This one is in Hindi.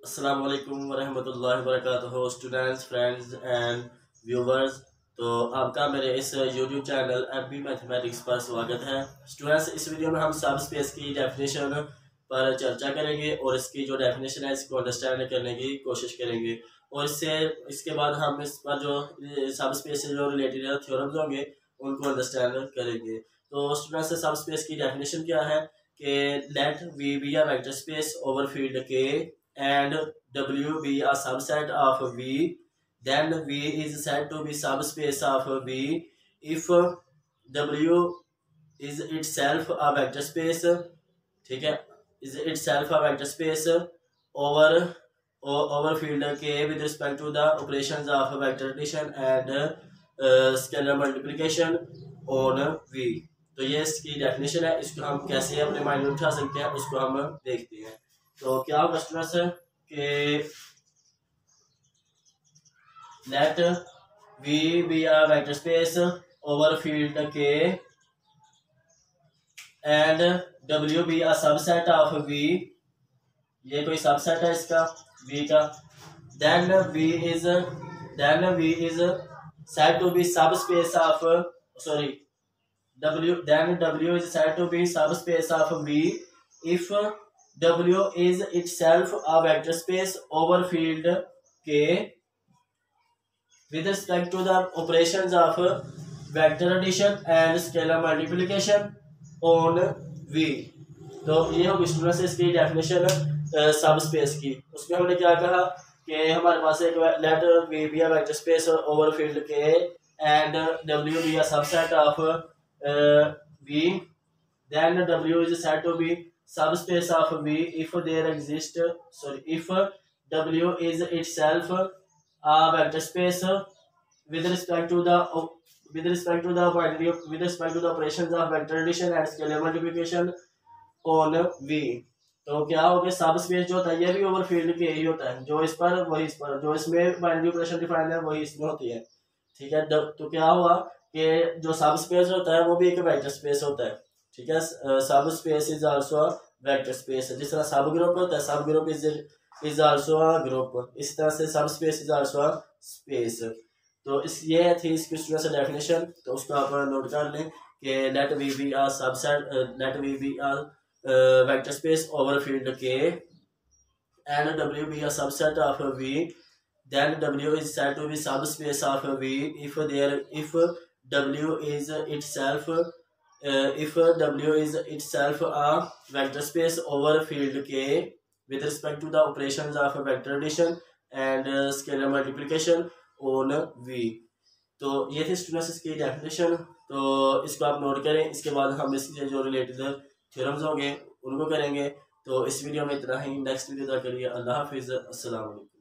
अस्सलाम वालेकुम वरहमतुल्लाहि वबरकातुहू स्टूडेंट्स फ्रेंड्स एंड व्यूवर्स। तो आपका मेरे इस यूट्यूब चैनल एमपी मैथमेटिक्स पर स्वागत है। स्टूडेंट्स, इस वीडियो में हम सब स्पेस की डेफिनेशन पर चर्चा करेंगे और इसकी जो डेफिनेशन है इसको अंडरस्टैंड करने की कोशिश करेंगे और इसके बाद हम इस पर जो सब स्पेस से जो रिलेटेड थ्योरम्स होंगे उनको अंडरस्टैंड करेंगे। तो स्टूडेंट्स, सब स्पेस की डेफिनेशन क्या है कि let V be a vector space over field K and W be a subset of V, then V is said to be subspace of V if W is itself a vector space, ठीक है, is itself a vector space over field K with respect to the operations of vector addition and scalar multiplication on V। तो ये इसकी डेफिनेशन है, इसको हम कैसे अपने माइंड में उठा सकते हैं उसको हम देखते हैं। तो क्या क्वेश्चन है कि let V be a vector space over field के and W be a subset of V, ये कोई सबसेट है इसका वी का, then V is said to be subspace of W is said to be subspace of V if W is itself a vector space over field K with respect to the operations of vector addition and scalar multiplication on V। तो ये होगी स्टूडेंट्स इसकी डेफिनेशन सब स्पेस की। उसमें हमने क्या कहा कि हमारे पास एक late V be a vector space over field K and W be a subset of V, then W is said to be subspace of V if W is itself a vector space with respect to the operations of vector addition and scalar multiplication on V। तो क्या हो गया, सब स्पेस जो होता है ये भी ओवर फील्ड के ही होता है, जो इस पर वही इस पर, जो इसमें बाइनरी ऑपरेशन डिफाइन है वही इसमें होती है, ठीक है। तो क्या हुआ कि जो सब स्पेस होता है वो भी एक वेक्टर स्पेस होता है, ठीक है। सब space is also vector space, जिस तरह सब ग्रुप होता है सब group is also a group, इस तरह से सब space is also a space. तो इस ये थी इसकी स्टूडेंट से डेफिनेशन, तो उसको आप नोट कर लें कि let V be a subset, let V be a vector space over field के and W be a subset of V, then W is said to be subspace of V if W is itself a vector space over field K with respect to the operations of vector addition and scalar multiplication on V। तो ये थी स्टूडेंट्स इसकी डेफिनेशन, तो इसको आप नोट करें। इसके बाद हम इसके जो रिलेटेड थ्योरम्स होंगे उनको करेंगे। तो इस वीडियो में इतना ही, नेक्स्ट वीडियो तक के लिए अल्लाह हाफिज़, अस्सलाम वालेकुम।